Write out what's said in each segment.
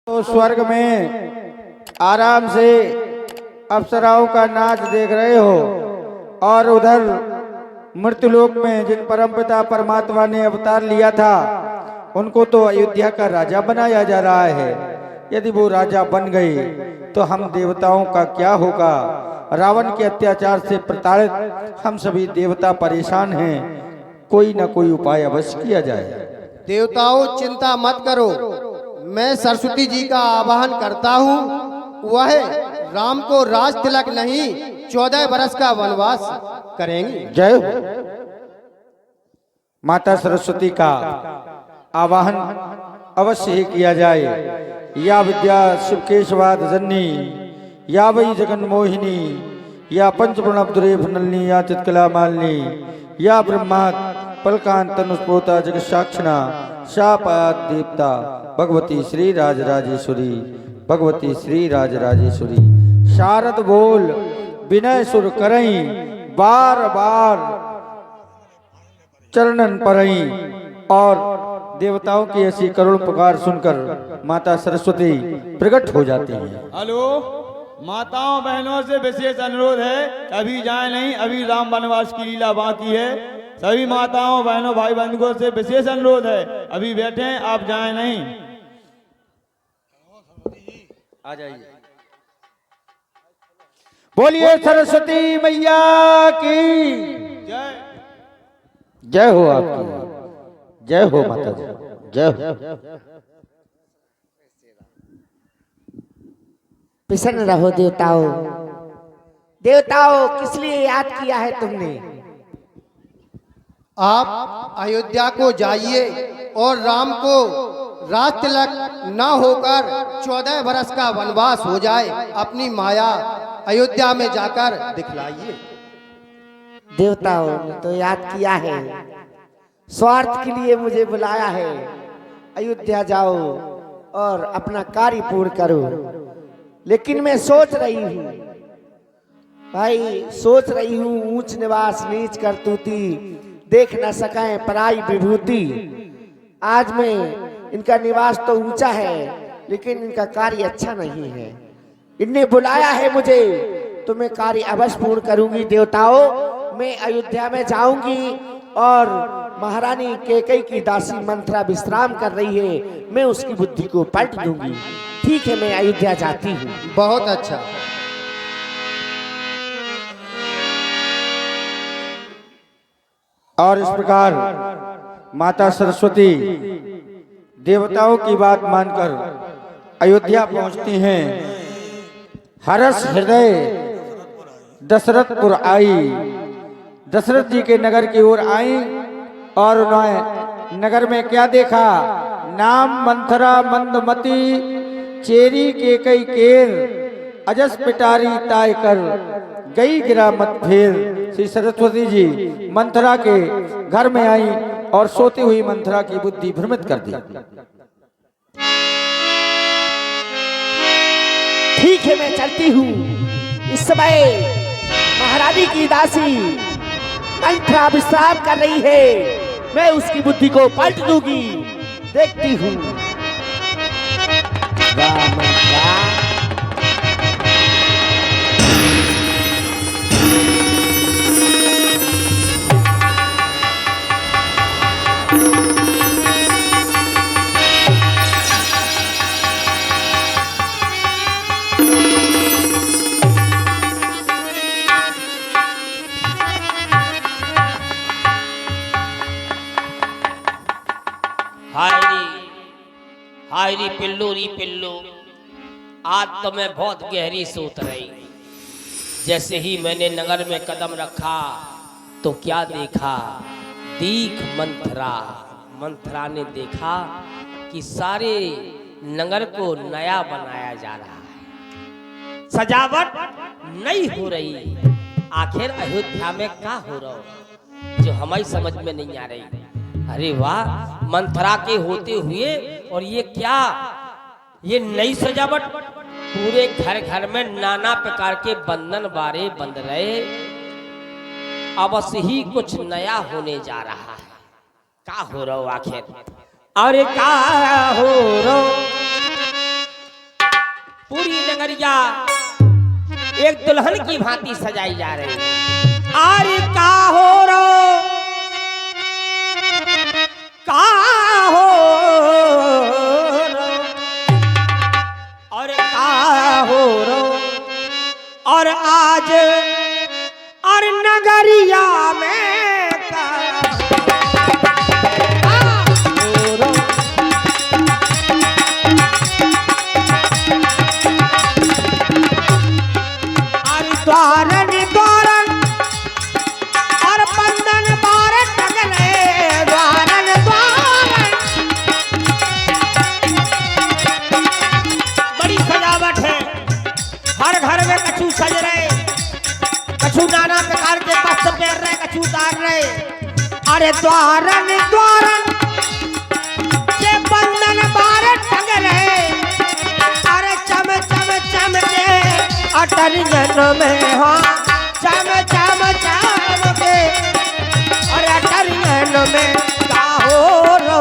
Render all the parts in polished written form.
तो स्वर्ग में आराम से अप्सराओं का नाच देख रहे हो और उधर मृत्युलोक में जिन परमपिता परमात्मा ने अवतार लिया था उनको तो अयोध्या का राजा बनाया जा रहा है। यदि वो राजा बन गए तो हम देवताओं का क्या होगा। रावण के अत्याचार से प्रताड़ित हम सभी देवता परेशान हैं। कोई ना कोई उपाय अवश्य किया जाए। देवताओं चिंता मत करो, मैं सरस्वती जी का आवाहन करता हूँ। वह राम को राज तिलक नहीं 14 वर्ष का वनवास करेंगे। जय हो। माता सरस्वती का आवाहन अवश्य ही किया जाए। या विद्या शिवकेशवाद जननी, या वही जगन मोहिनी, या पंचप्रणव नलनी, या चित्कला मालिनी, या ब्रह्मा पलकांत तनुस्पोता जगत साक्षिणा शापात देवता भगवती श्री राजराजेश्वरी, भगवती श्री राजराजेश्वरी। शारद बोल विनय सुर करई, बार बार चरणन परई। और देवताओं की ऐसी करुण पुकार सुनकर माता सरस्वती प्रकट हो जाती हैं। हेलो, माताओं बहनों से विशेष अनुरोध है, अभी जाए नहीं, अभी राम वनवास की लीला बाकी है। सभी माताओं बहनों भाई बंधुओं से विशेष अनुरोध है, अभी बैठे हैं, आप जाए नहीं। आ जाइए। बोलिए सरस्वती मैया की जय। जय हो। आपकी जय हो माता जी, जय हो। प्रसन्न रहो देवताओं। देवताओं किस लिए याद किया है तुमने? आप अयोध्या को जाइए और राम को राज तिलक न होकर 14 वर्ष का वनवास हो जाए, अपनी माया अयोध्या में जाकर दिखलाइए। देवताओं ने तो याद किया है, स्वार्थ के लिए मुझे बुलाया है। अयोध्या जाओ और अपना कार्य पूर्ण करो। लेकिन मैं सोच रही हूँ भाई, सोच रही हूँ ऊंच निवास नीच करतूती, देख न सकें पराई विभूति। आज में इनका निवास तो ऊंचा है लेकिन इनका कार्य अच्छा नहीं है। इनने बुलाया है मुझे तो मैं कार्य अवश्य पूर्ण करूंगी। देवताओं मैं अयोध्या में जाऊंगी और महारानी कैकेयी की दासी मंथरा विश्राम कर रही है, मैं उसकी बुद्धि को पलट दूंगी। ठीक है, मैं अयोध्या जाती हूँ। बहुत अच्छा। और इस प्रकार माता सरस्वती देवताओं की बात मानकर अयोध्या पहुंचती हैं। हर्ष हृदय दशरथपुर आई, दशरथ जी के नगर की ओर आई और उन्होंने नगर में क्या देखा? नाम मंथरा मंदमती, चेरी कैकेयी केर, अजस पिटारी ताय कर, गई गिरा मत फेर। श्री सरस्वती जी मंथरा के घर में आई और सोती हुई मंथरा की बुद्धि भ्रमित कर दी। ठीक है, मैं चलती हूँ। इस समय महारानी की दासी मंथरा विश्राम कर रही है, मैं उसकी बुद्धि को पलट दूंगी। देखती हूँ। हाय री पिल्लू, आज तो मैं बहुत गहरी सोच रही। जैसे ही मैंने नगर में कदम रखा तो क्या देखा? दीख मंथरा ने देखा कि सारे नगर को नया बनाया जा रहा है, सजावट नई हो रही। आखिर अयोध्या में क्या हो रहा हो जो हमारी समझ में नहीं आ रही। अरे वाह, मंथरा के होते हुए और ये क्या, ये नई सजावट। पूरे घर घर में नाना प्रकार के बंधन बारे बंध रहे। अवश्य ही कुछ नया होने जा रहा है। क्या हो रहा हो आखिर? अरे क्या हो रहा पूरी नगरिया एक दुल्हन की भांति सजाई जा रही है। आरे का हो रो, का हो रो, और का हो रो, और आज और नगरिया में का हो रो। द्वारन द्वारन और बंधन बार टंगले, द्वारन द्वारन। बड़ी सजावट है, हर घर में कछू सज रहे, कछू नाना प्रकार के वस्त्र पहन रहे, कछू उतार रहे। अरे द्वारन द्वारन के बंधन बार टंगले, अरे चम चम चम के अटरियन में, हाँ चम चम चम के और अटरियन में का हो रो,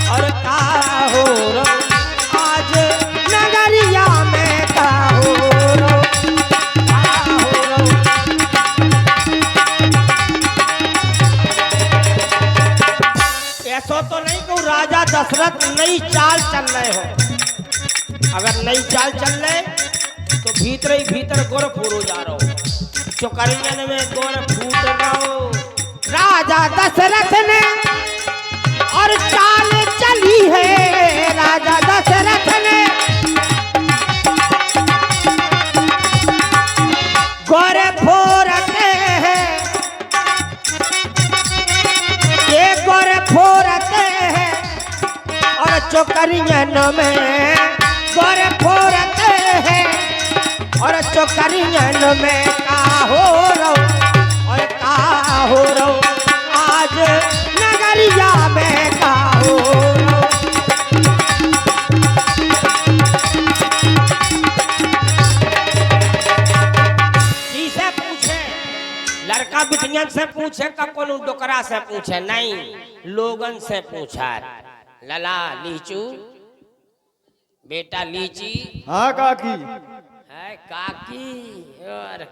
और का हो रो, आज नगरिया में का हो रो, का हो रो। ऐसा तो नहीं कहूँ राजा दशरथ नई चाल चल रहे हो, अगर नई चाल चल रहे तो भीतर ही भीतर गोर फूरो जा रहा हो, चुकरियन में गोर फूट रहा हो। राजा दशरथ ने और चाल चली है, राजा दशरथ ने गोर फोरते हैं, ये गोर फोरते हैं, और चुकरियन में गोर फोरते हैं, और चौकरियन में का हो रो, और का हो रो, आज नगरिया में का हो रो। किसे पूछे, लड़का बिटियन से पूछे का कोनो डोकरा से पूछे, नहीं लोगन से पूछा। लला लीचू, बेटा लीची। हाँ काकी। है काकी, और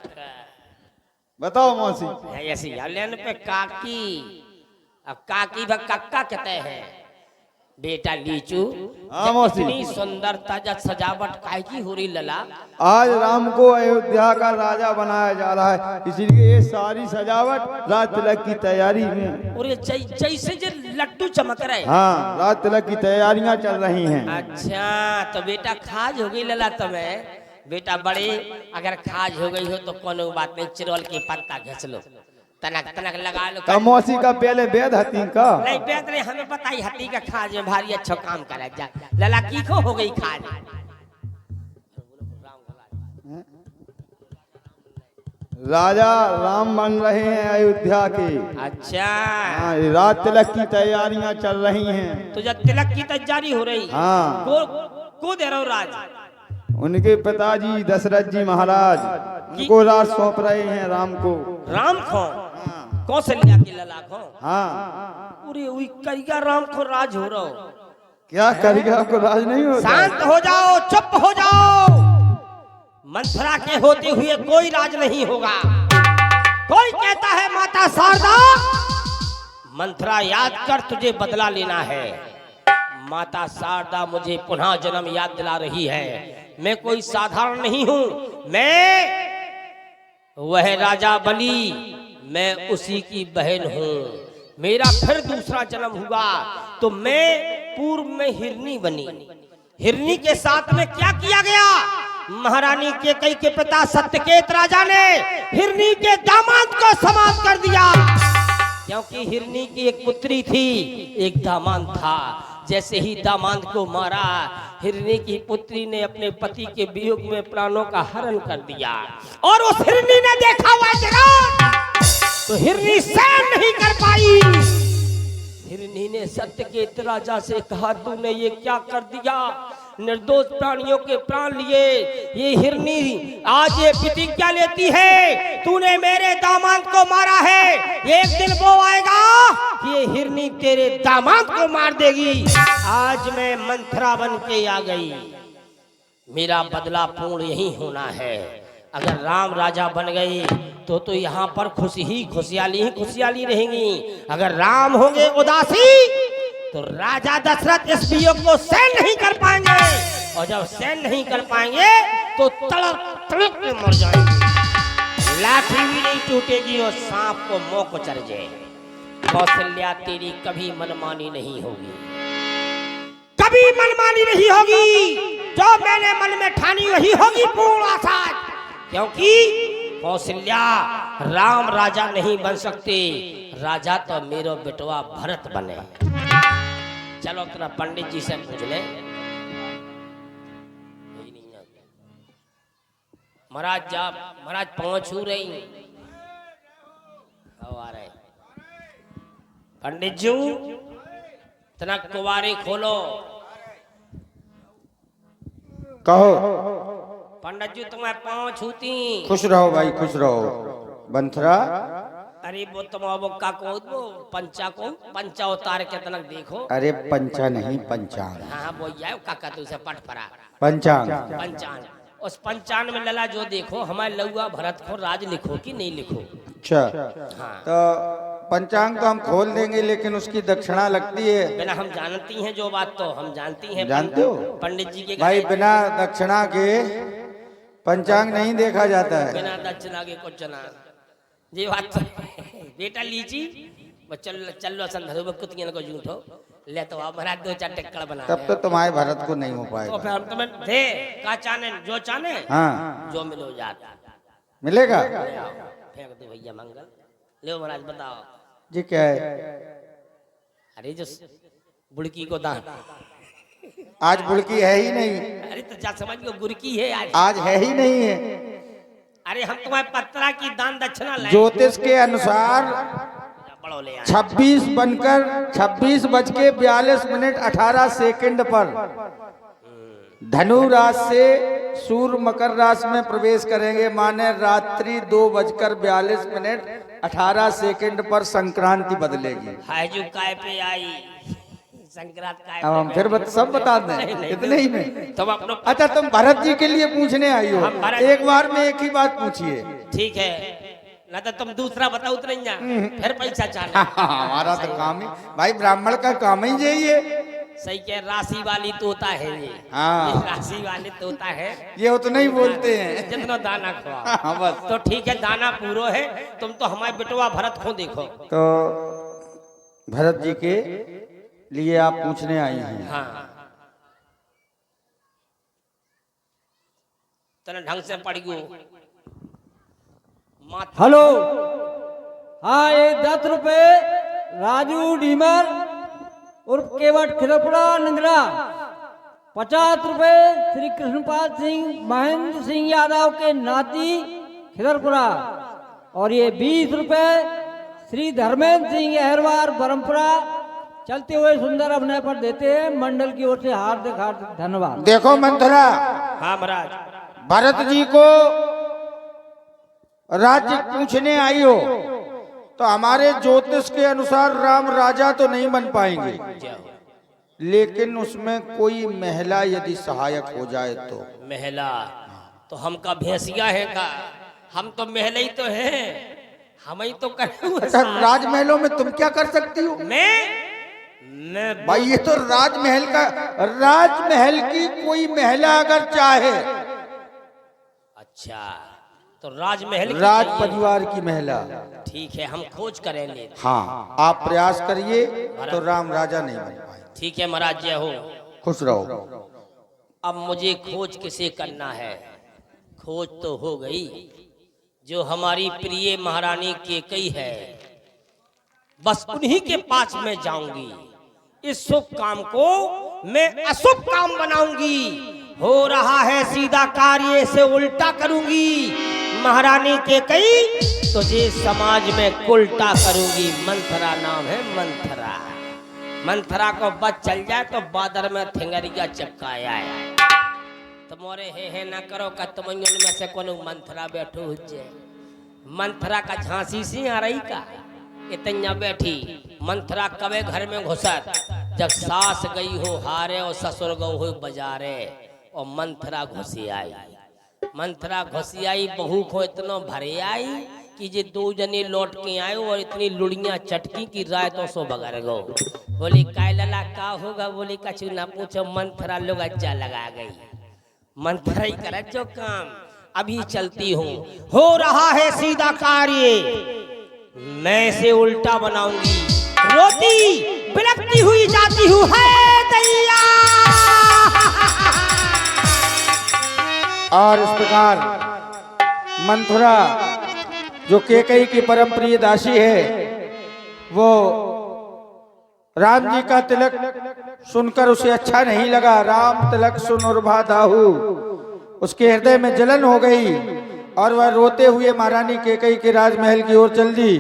बताओ मौसी। ऐसी लेन पे काकी, अब काकी भ कक्का कहते हैं। बेटा लीचू, हाँ मौसी। इतनी सुंदरता जब सजावट काय की हो रही लला। आज राम को अयोध्या का राजा बनाया जा रहा है, इसलिए ये सारी सजावट रात तिलक की तैयारी में। और ये जैसे जो लड्डू चमक रहे। हाँ, रात तिलक की तैयारियां चल रही हैं। अच्छा तो बेटा खाज हो गई लला तुम्हें। बेटा बड़े अगर खाज हो गई हो तो कोनो बात नहीं, चिरवल के पत्ता घस लो, तनक तनक लगा लो। का मौसी का पहले वेद हती का? नहीं वेद नहीं, हमें पता ही हती का खाज में भारी अच्छा काम करे जा। लला की को हो गई खाज? राजा राम बन रहे हैं अयोध्या के। अच्छा हाँ, रात तिलक की तैयारियां चल रही हैं। तो जब तिलक की तैयारी हो रही, हाँ। को दे रहे हो राज? उनके पिताजी दशरथ जी महाराज उनको राज सौंप रहे हैं राम को। राम को कौन से लिया के लला को? हाँ। पूरे वही करिया राम को राज हो रहा हो। क्या करिया को राज नहीं होता? शांत हो जाओ, चुप हो जाओ। मंथरा के होते हुए कोई राज नहीं होगा। कोई कहता है माता शारदा, मंथरा याद कर तुझे बदला लेना है। माता शारदा मुझे पुनः जन्म याद दिला रही है। मैं कोई साधारण नहीं हूं, मैं वह राजा बलि, मैं उसी की बहन हूं। मेरा फिर दूसरा जन्म हुआ तो मैं पूर्व में हिरनी बनी। हिरनी के साथ में क्या किया गया? महारानी के कई के पिता सत्यकेत राजा ने हिरनी के दामाद को समाप्त कर दिया, क्योंकि हिरनी की एक पुत्री थी, एक दामाद था। जैसे ही दामाद को मारा, हिरनी की पुत्री ने अपने पति के वियोग में प्राणों का हरण कर दिया। और उस हिरनी ने देखा हुआ जगह तो हिरनी सहन नहीं कर पाई। हिरनी ने सत्यकेत राजा से कहा, तूने ये क्या कर दिया? निर्दोष प्राणियों के प्राण लिए। ये हिरनी आज ये प्रतिज्ञा लेती है, तूने मेरे दामाद को मारा है, एक दिन वो आएगा ये हिरनी तेरे दामाद को मार देगी। आज मैं मंथरा बन के आ गई। मेरा बदला पूर्ण यही होना है। अगर राम राजा बन गए तो यहाँ पर खुशहाली रहेंगी। अगर राम होंगे उदासी तो राजा दशरथ इस वियोग को सहन नहीं कर पाएंगे, और जब सहन नहीं कर पाएंगे तो तड़प तड़प के मर जाएंगे। लाठी भी नहीं टूटेगी और सांप को मुंह को चढ़ जाए। कौशल्या तेरी कभी मनमानी नहीं होगी, कभी मनमानी नहीं होगी। जो मैंने मन में ठानी वही होगी पूर्ण आशा, क्योंकि कौशल्या राम राजा नहीं बन सकते, राजा तो मेरो बेटवा भरत बने। चलो तेरा पंडित जी से पूछ ले। महाराज जा, महाराज पहुंचू रही आ रहे। पंडित जी तना कुवारी खोलो। कहो। पंडित जी तुम्हें पाँव छूती। खुश रहो भाई, खुश रहो। बंथरा अरे वो तुम वो का को वो पंचा उतार के तनक देखो। अरे पंचा नहीं पंचांग। हाँ वो यार काका तू से पट पड़ा पंचांग। उस पंचांग में लला जो देखो हमारे लौआ भरत को राज लिखो कि नहीं लिखो। अच्छा हाँ तो पंचांग तो हम खोल देंगे, लेकिन उसकी दक्षिणा लगती है। बिना हम जानती हैं जो बात तो हम जानती हैं। जानते हो पंडित जी के भाई, बिना दक्षिणा के पंचांग नहीं देखा जाता है। बिना दक्षिणा के कुछ ना ये बात तो बेटा लीची चलो संधरो में कुतियन को झूठो ले तो आप महाराज 2-4 टिक्कड़ बना। तब तो तुम्हारे भरत को नहीं हो तो पाएगा। फिर हम तुम्हें दे का चाने जो चाने हाँ जो मिलो जाता मिलेगा। फेंक दो भैया मंगल। ले महाराज बताओ जी क्या है? अरे जो बुड़की को दान। आज बुड़की है ही नहीं। अरे तो जा समझ लो गुरकी है आज है ही नहीं है। अरे हम तुम्हारे पत्रा की दान दक्षिणा लाए। ज्योतिष के अनुसार 26 बनकर 26:42 पर धनु राशि से सूर्य मकर राशि में प्रवेश करेंगे, माने रात्रि 2:42 पर संक्रांति बदलेगी। हाजू काय पे आई संक्रांत काय अब हम फिर सब बता दें इतने ही में। तुम अपनो अच्छा तुम भरत जी के लिए पूछने आई हो, हम भरत- एक बार में एक ही बात पूछिए। ठीक है ना तो तुम दूसरा बताओ तो नहीं जा फिर पैसा चाहना। हमारा तो काम ही भाई, ब्राह्मण का काम ही यही है। सही के राशि वाली तोता है ये। हाँ। ये राशि वाली तोता है, ये उतना ही बोलते हैं। जितना दाना खुआ। हाँ, बस। तो ठीक है दाना पूरा है। तुम तो हमारे बेटवा भरत को देखो। तो भरत जी के लिए आप पूछने आई हैं। हाँ तने ढंग से पड़ गयो। हेलो हाँ ये 10 रुपए राजू डीमर उर्फ केवट खिरपुरा नंदरा। 50 रुपए श्री कृष्णपाल सिंह महेंद्र सिंह यादव के नाती खिदरपुरा। और ये 20 रुपए श्री धर्मेंद्र सिंह अहरवार बरमपुरा। चलते हुए सुंदर अभिनय पर देते हैं मंडल की ओर से हार्दिक हार्दिक धन्यवाद। देखो मंथरा, हाँ महाराज भरत जी को राज्य पूछने आई हो तो हमारे ज्योतिष के अनुसार राम राजा तो नहीं बन पाएंगे, लेकिन उसमें कोई महिला यदि सहायक हो जाए तो। महिला तो हम का भैंसिया है का? हम तो महिला ही तो हैं, हम ही तो कर। अच्छा राजमहलों में तुम क्या कर सकती हो? मैं भाई ये तो राजमहल की कोई महिला अगर चाहे, अच्छा तो राजमहल की राज चाहिए। परिवार की महिला। ठीक है हम खोज करेंगे। हाँ आप प्रयास करिए तो राम राजा नहीं बन पाए। ठीक है महाराज जय हो। खुश रहो। अब मुझे खोज किसे करना है? खोज तो हो गई, जो हमारी प्रिय महारानी केकई है बस उन्हीं के पास मैं जाऊंगी। इस शुभ काम को मैं अशुभ काम बनाऊंगी। हो रहा है सीधा कार्य से उल्टा करूंगी। महारानी केकई तुझे समाज में उल्टा करूंगी। मंथरा नाम है मंथरा। मंथरा को बच चल जाए तो बादर में थिंगरिया चिपकाया है। तुम्हारे हे ना करो का तुम में से कोनो मंथरा बैठो हुए। मंथरा का झांसी सी आ रही का इतना बैठी। मंथरा कवे घर में घुसत जब सास गई हो हारे और ससुर गौ हो बाजारे। और मंथरा घुसी आई। मंथरा घुसी आई, बहू को इतना भरे आई कि जे दो जने लौट के आए और इतनी लुड़ियां चटकी की राय तो सो बगर गो। बोली काय लला का होगा? बोली कछु ना पूछो, मंथरा लोग अच्छा लगा गई। मंथरा ही करे जो काम। अभी चलती हूँ, हो रहा है सीधा कार्य, मैं इसे उल्टा बनाऊंगी। रोती बिलकती हुई जाती हूँ, है दैया। और इस प्रकार मंथुरा जो केकई की परम प्रिय दासी है, वो राम जी का तिलक सुनकर उसे अच्छा नहीं लगा। राम तिलक सुन उर्भा दाहू, उसके हृदय में जलन हो गई और वह रोते हुए महारानी केकई के राजमहल की ओर चल दी।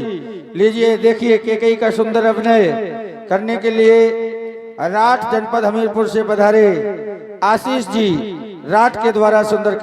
लीजिए देखिए केकई का सुंदर अभिनय करने के लिए राठ जनपद हमीरपुर से पधारे आशीष जी राठ के द्वारा सुंदर